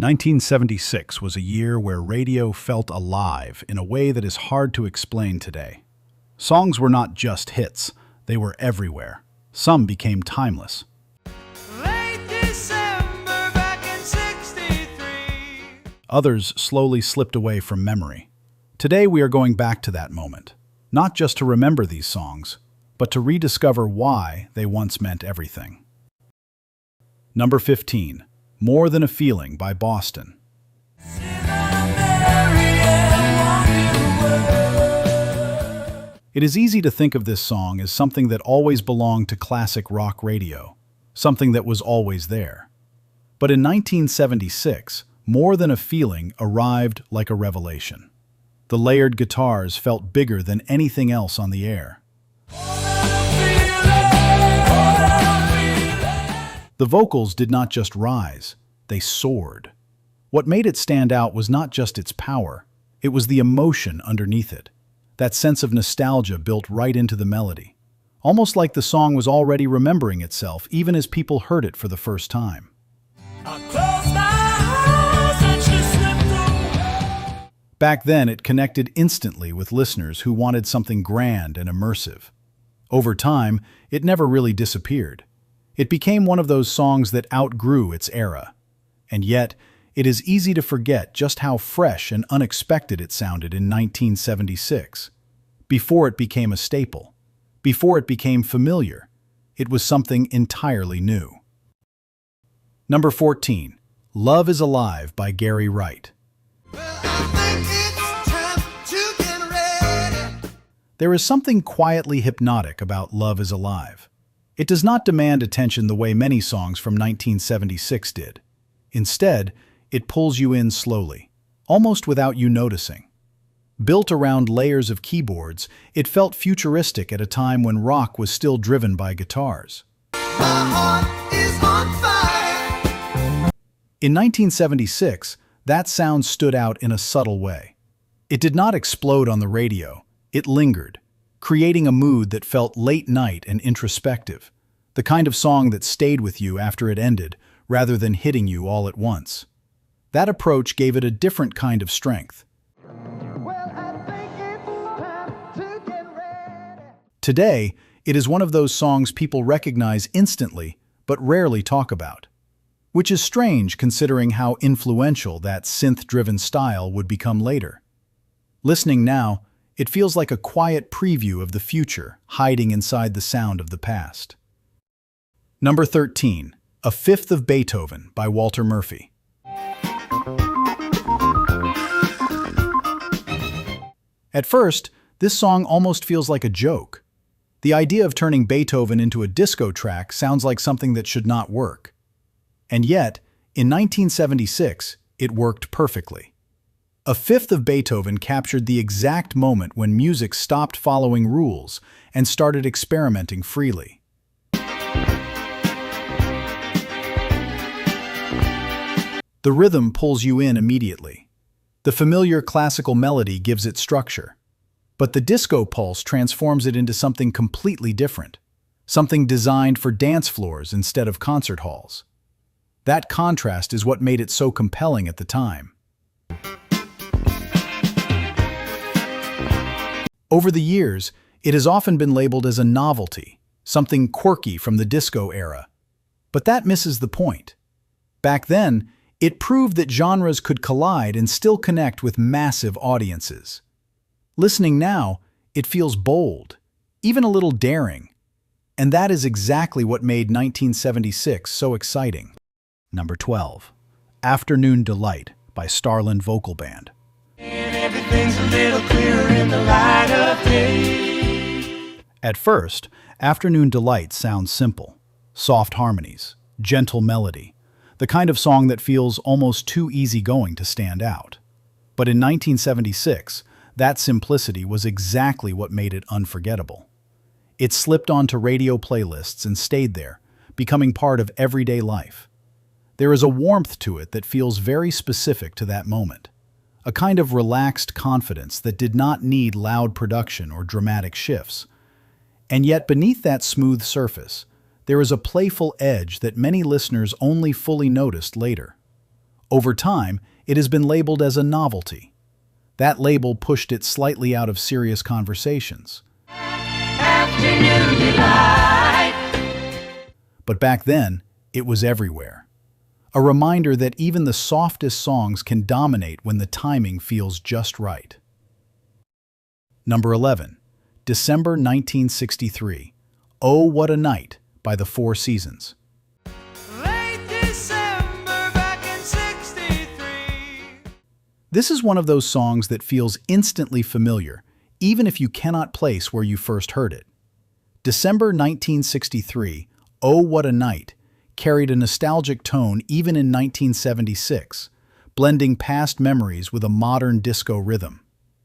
1976 was a year where radio felt alive in a way that is hard to explain today. Songs were not just hits, they were everywhere. Some became timeless. Late December back in '63. Others slowly slipped away from memory. Today we are going back to that moment, not just to remember these songs, but to rediscover why they once meant everything. Number 15. More Than a Feeling by Boston. It is easy to think of this song as something that always belonged to classic rock radio, something that was always there. But in 1976, More Than a Feeling arrived like a revelation. The layered guitars felt bigger than anything else on the air. The vocals did not just rise, they soared. What made it stand out was not just its power, it was the emotion underneath it. That sense of nostalgia built right into the melody. Almost like the song was already remembering itself, even as people heard it for the first time. Back then, it connected instantly with listeners who wanted something grand and immersive. Over time, it never really disappeared. It became one of those songs that outgrew its era. And yet, it is easy to forget just how fresh and unexpected it sounded in 1976. Before it became a staple, before it became familiar, it was something entirely new. Number 14. Love Is Alive by Gary Wright. There is something quietly hypnotic about Love Is Alive. It does not demand attention the way many songs from 1976 did. Instead, it pulls you in slowly, almost without you noticing. Built around layers of keyboards, it felt futuristic at a time when rock was still driven by guitars. My heart is on fire. In 1976, that sound stood out in a subtle way. It did not explode on the radio, it lingered, creating a mood that felt late night and introspective, the kind of song that stayed with you after it ended, rather than hitting you all at once. That approach gave it a different kind of strength. Well, I think it's time to get ready. Today, it is one of those songs people recognize instantly, but rarely talk about. Which is strange considering how influential that synth-driven style would become later. Listening now, it feels like a quiet preview of the future hiding inside the sound of the past. Number 13. A Fifth of Beethoven by Walter Murphy. At first, this song almost feels like a joke. The idea of turning Beethoven into a disco track sounds like something that should not work. And yet, in 1976, it worked perfectly. A Fifth of Beethoven captured the exact moment when music stopped following rules and started experimenting freely. The rhythm pulls you in immediately. The familiar classical melody gives it structure. But the disco pulse transforms it into something completely different, something designed for dance floors instead of concert halls. That contrast is what made it so compelling at the time. Over the years, it has often been labeled as a novelty, something quirky from the disco era. But that misses the point. Back then, it proved that genres could collide and still connect with massive audiences. Listening now, it feels bold, even a little daring. And that is exactly what made 1976 so exciting. Number 12. Afternoon Delight by Starland Vocal Band. And everything's a little clearer in the light of day. At first, Afternoon Delight sounds simple. Soft harmonies, gentle melody, the kind of song that feels almost too easygoing to stand out. But in 1976, that simplicity was exactly what made it unforgettable. It slipped onto radio playlists and stayed there, becoming part of everyday life. There is a warmth to it that feels very specific to that moment. A kind of relaxed confidence that did not need loud production or dramatic shifts. And yet beneath that smooth surface, there is a playful edge that many listeners only fully noticed later. Over time, it has been labeled as a novelty. That label pushed it slightly out of serious conversations. Afternoon delight. But back then, it was everywhere. A reminder that even the softest songs can dominate when the timing feels just right. Number 11. December 1963. Oh, What a Night by the Four Seasons. Late December back in '63. This is one of those songs that feels instantly familiar, even if you cannot place where you first heard it. December 1963, Oh, What a Night, carried a nostalgic tone even in 1976, blending past memories with a modern disco rhythm.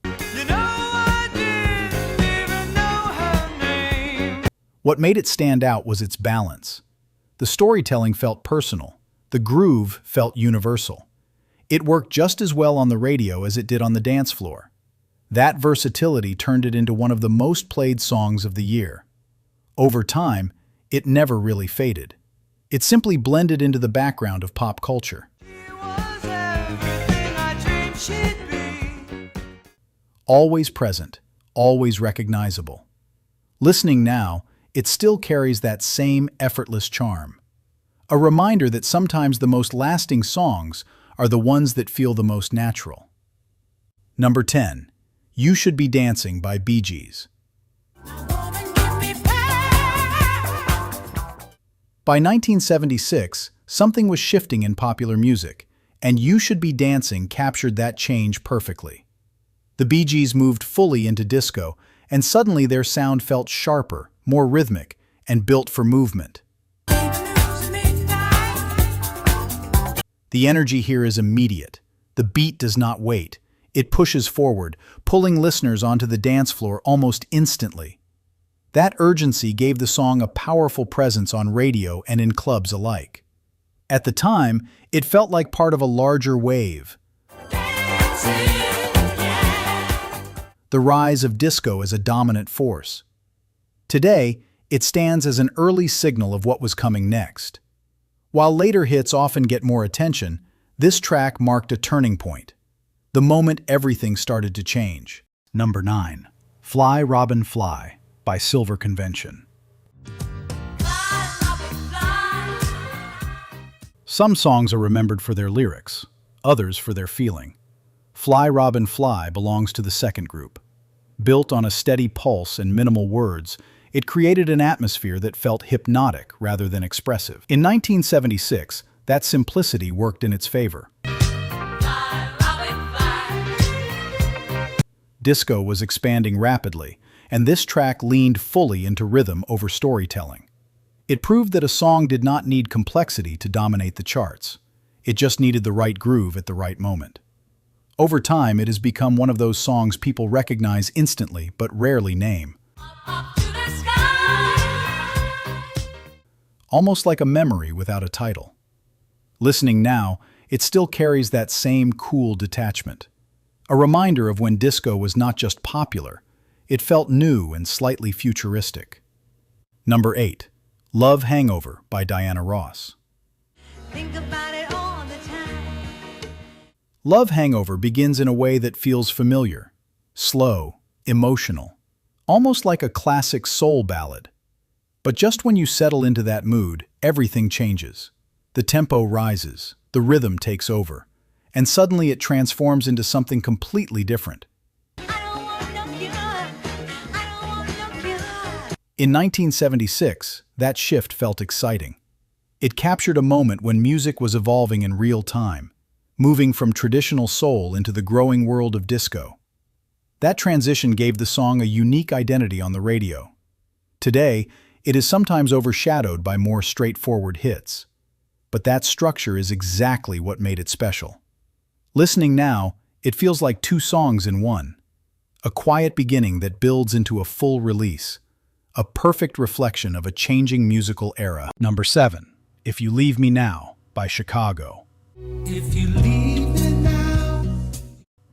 You know I didn't even know her name. What made it stand out was its balance. The storytelling felt personal. The groove felt universal. It worked just as well on the radio as it did on the dance floor. That versatility turned it into one of the most played songs of the year. Over time, it never really faded. It simply blended into the background of pop culture. She was everything I dreamed she'd be. Always present, always recognizable. Listening now, it still carries that same effortless charm. A reminder that sometimes the most lasting songs are the ones that feel the most natural. Number 10. You Should Be Dancing by Bee Gees. By 1976, something was shifting in popular music, and You Should Be Dancing captured that change perfectly. The Bee Gees moved fully into disco, and suddenly their sound felt sharper, more rhythmic, and built for movement. The energy here is immediate. The beat does not wait. It pushes forward, pulling listeners onto the dance floor almost instantly. That urgency gave the song a powerful presence on radio and in clubs alike. At the time, it felt like part of a larger wave. The rise of disco as a dominant force. Today, it stands as an early signal of what was coming next. While later hits often get more attention, this track marked a turning point. The moment everything started to change. Number 9. Fly, Robin, Fly by Silver Convention. Some songs are remembered for their lyrics, others for their feeling. Fly, Robin, Fly belongs to the second group. Built on a steady pulse and minimal words, it created an atmosphere that felt hypnotic rather than expressive. In 1976, that simplicity worked in its favor. Disco was expanding rapidly, and this track leaned fully into rhythm over storytelling. It proved that a song did not need complexity to dominate the charts. It just needed the right groove at the right moment. Over time, it has become one of those songs people recognize instantly but rarely name. Almost like a memory without a title. Listening now, it still carries that same cool detachment. A reminder of when disco was not just popular, it felt new and slightly futuristic. Number 8. Love Hangover by Diana Ross. Think about it all the time. Love Hangover begins in a way that feels familiar, slow, emotional, almost like a classic soul ballad. But just when you settle into that mood, everything changes. The tempo rises, the rhythm takes over, and suddenly it transforms into something completely different. In 1976, that shift felt exciting. It captured a moment when music was evolving in real time, moving from traditional soul into the growing world of disco. That transition gave the song a unique identity on the radio. Today, it is sometimes overshadowed by more straightforward hits. But that structure is exactly what made it special. Listening now, it feels like two songs in one. A quiet beginning that builds into a full release. A perfect reflection of a changing musical era. Number 7. If You Leave Me Now by Chicago. If you leave me now.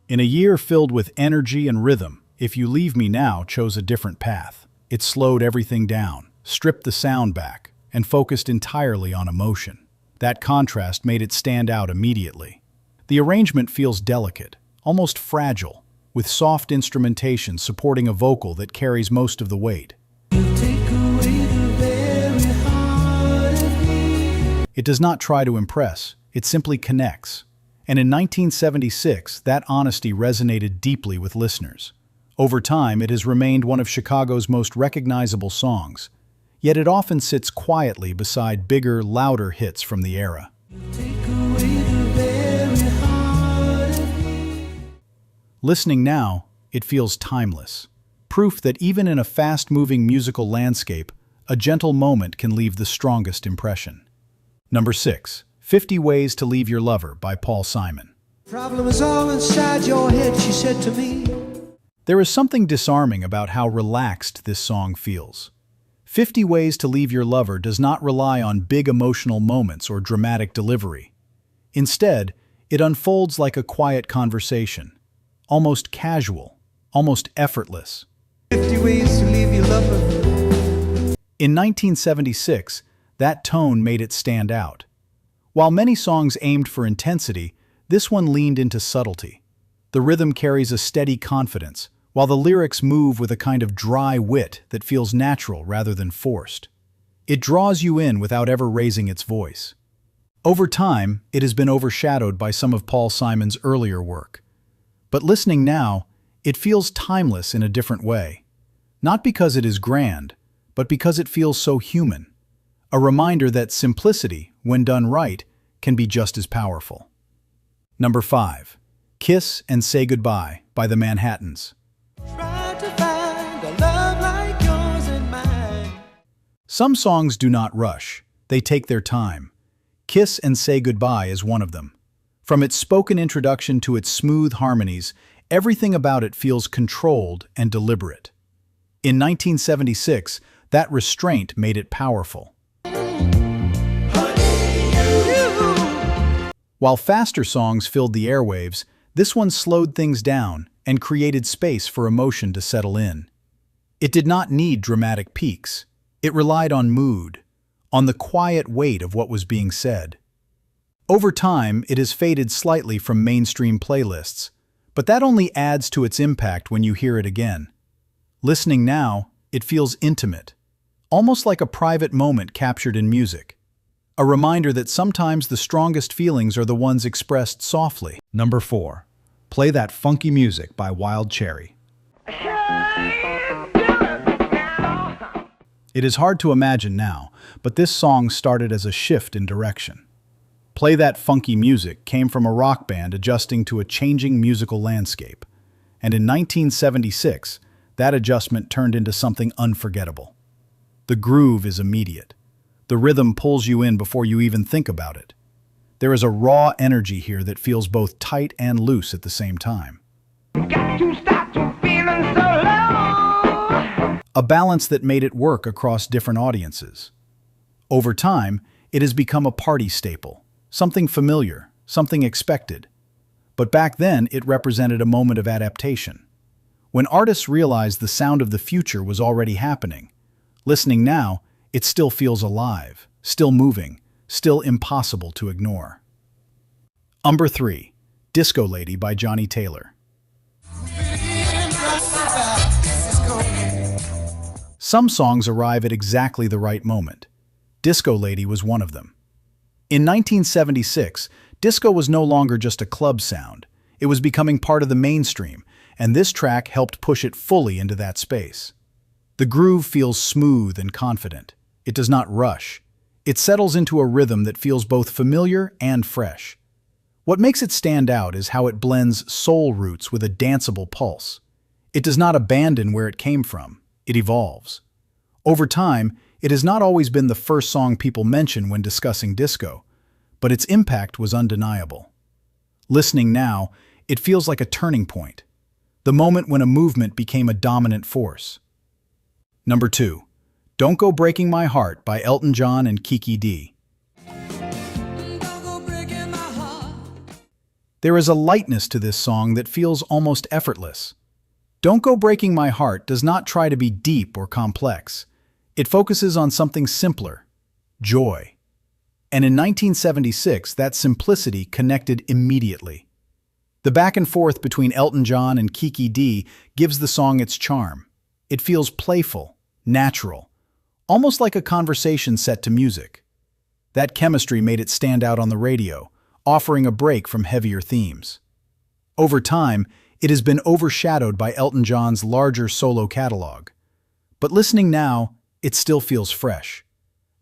In a year filled with energy and rhythm, If You Leave Me Now chose a different path. It slowed everything down, stripped the sound back, and focused entirely on emotion. That contrast made it stand out immediately. The arrangement feels delicate, almost fragile, with soft instrumentation supporting a vocal that carries most of the weight. It does not try to impress, it simply connects. And in 1976, that honesty resonated deeply with listeners. Over time, it has remained one of Chicago's most recognizable songs, yet it often sits quietly beside bigger, louder hits from the era. Listening now, it feels timeless. Proof that even in a fast-moving musical landscape, a gentle moment can leave the strongest impression. Number 6. 50 Ways to Leave Your Lover by Paul Simon. Problem is all inside your head, she said to me. There is something disarming about how relaxed this song feels. 50 Ways to Leave Your Lover does not rely on big emotional moments or dramatic delivery. Instead, it unfolds like a quiet conversation, almost casual, almost effortless. 50 ways to leave your lover. In 1976, that tone made it stand out. While many songs aimed for intensity, this one leaned into subtlety. The rhythm carries a steady confidence, while the lyrics move with a kind of dry wit that feels natural rather than forced. It draws you in without ever raising its voice. Over time, it has been overshadowed by some of Paul Simon's earlier work. But listening now, it feels timeless in a different way. Not because it is grand, but because it feels so human. A reminder that simplicity, when done right, can be just as powerful. Number 5. Kiss and Say Goodbye by the Manhattans. Try to find a love like yours and mine. Some songs do not rush, they take their time. Kiss and Say Goodbye is one of them. From its spoken introduction to its smooth harmonies, everything about it feels controlled and deliberate. In 1976, that restraint made it powerful. While faster songs filled the airwaves, this one slowed things down and created space for emotion to settle in. It did not need dramatic peaks. It relied on mood, on the quiet weight of what was being said. Over time, it has faded slightly from mainstream playlists, but that only adds to its impact when you hear it again. Listening now, it feels intimate, almost like a private moment captured in music. A reminder that sometimes the strongest feelings are the ones expressed softly. Number 4. Play That Funky Music by Wild Cherry. It is hard to imagine now, but this song started as a shift in direction. Play That Funky Music came from a rock band adjusting to a changing musical landscape. And in 1976, that adjustment turned into something unforgettable. The groove is immediate. The rhythm pulls you in before you even think about it. There is a raw energy here that feels both tight and loose at the same time. Got to stop to feeling so low. A balance that made it work across different audiences. Over time, it has become a party staple, something familiar, something expected. But back then, it represented a moment of adaptation. When artists realized the sound of the future was already happening, listening now, it still feels alive, still moving, still impossible to ignore. Number 3. Disco Lady by Johnny Taylor. Some songs arrive at exactly the right moment. Disco Lady was one of them. In 1976, disco was no longer just a club sound. It was becoming part of the mainstream, and this track helped push it fully into that space. The groove feels smooth and confident. It does not rush. It settles into a rhythm that feels both familiar and fresh. What makes it stand out is how it blends soul roots with a danceable pulse. It does not abandon where it came from. It evolves. Over time, it has not always been the first song people mention when discussing disco, but its impact was undeniable. Listening now, it feels like a turning point, the moment when a movement became a dominant force. Number 2. Don't Go Breaking My Heart by Elton John and Kiki D. There is a lightness to this song that feels almost effortless. Don't Go Breaking My Heart does not try to be deep or complex. It focuses on something simpler: joy. And in 1976, that simplicity connected immediately. The back and forth between Elton John and Kiki D gives the song its charm. It feels playful, natural, almost like a conversation set to music. That chemistry made it stand out on the radio, offering a break from heavier themes. Over time, it has been overshadowed by Elton John's larger solo catalog. But listening now, it still feels fresh.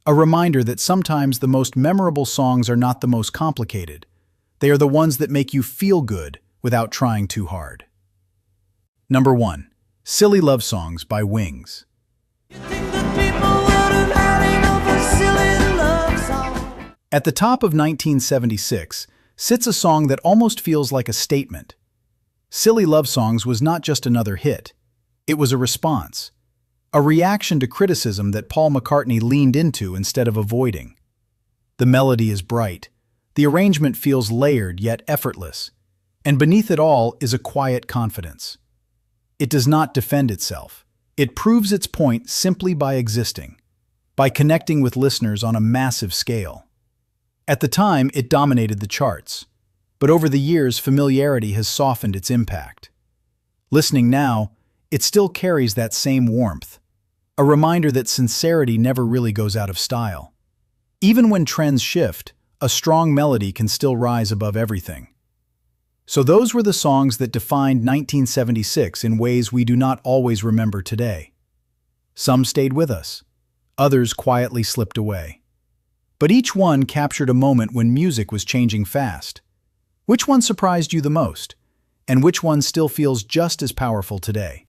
A reminder that sometimes the most memorable songs are not the most complicated. They are the ones that make you feel good without trying too hard. Number 1. Silly Love Songs by Wings. At the top of 1976 sits a song that almost feels like a statement. Silly Love Songs was not just another hit. It was a response. A reaction to criticism that Paul McCartney leaned into instead of avoiding. The melody is bright. The arrangement feels layered yet effortless. And beneath it all is a quiet confidence. It does not defend itself. It proves its point simply by existing, by connecting with listeners on a massive scale. At the time, it dominated the charts, but over the years, familiarity has softened its impact. Listening now, it still carries that same warmth, a reminder that sincerity never really goes out of style. Even when trends shift, a strong melody can still rise above everything. So those were the songs that defined 1976 in ways we do not always remember today. Some stayed with us, others quietly slipped away. But each one captured a moment when music was changing fast. Which one surprised you the most? And which one still feels just as powerful today?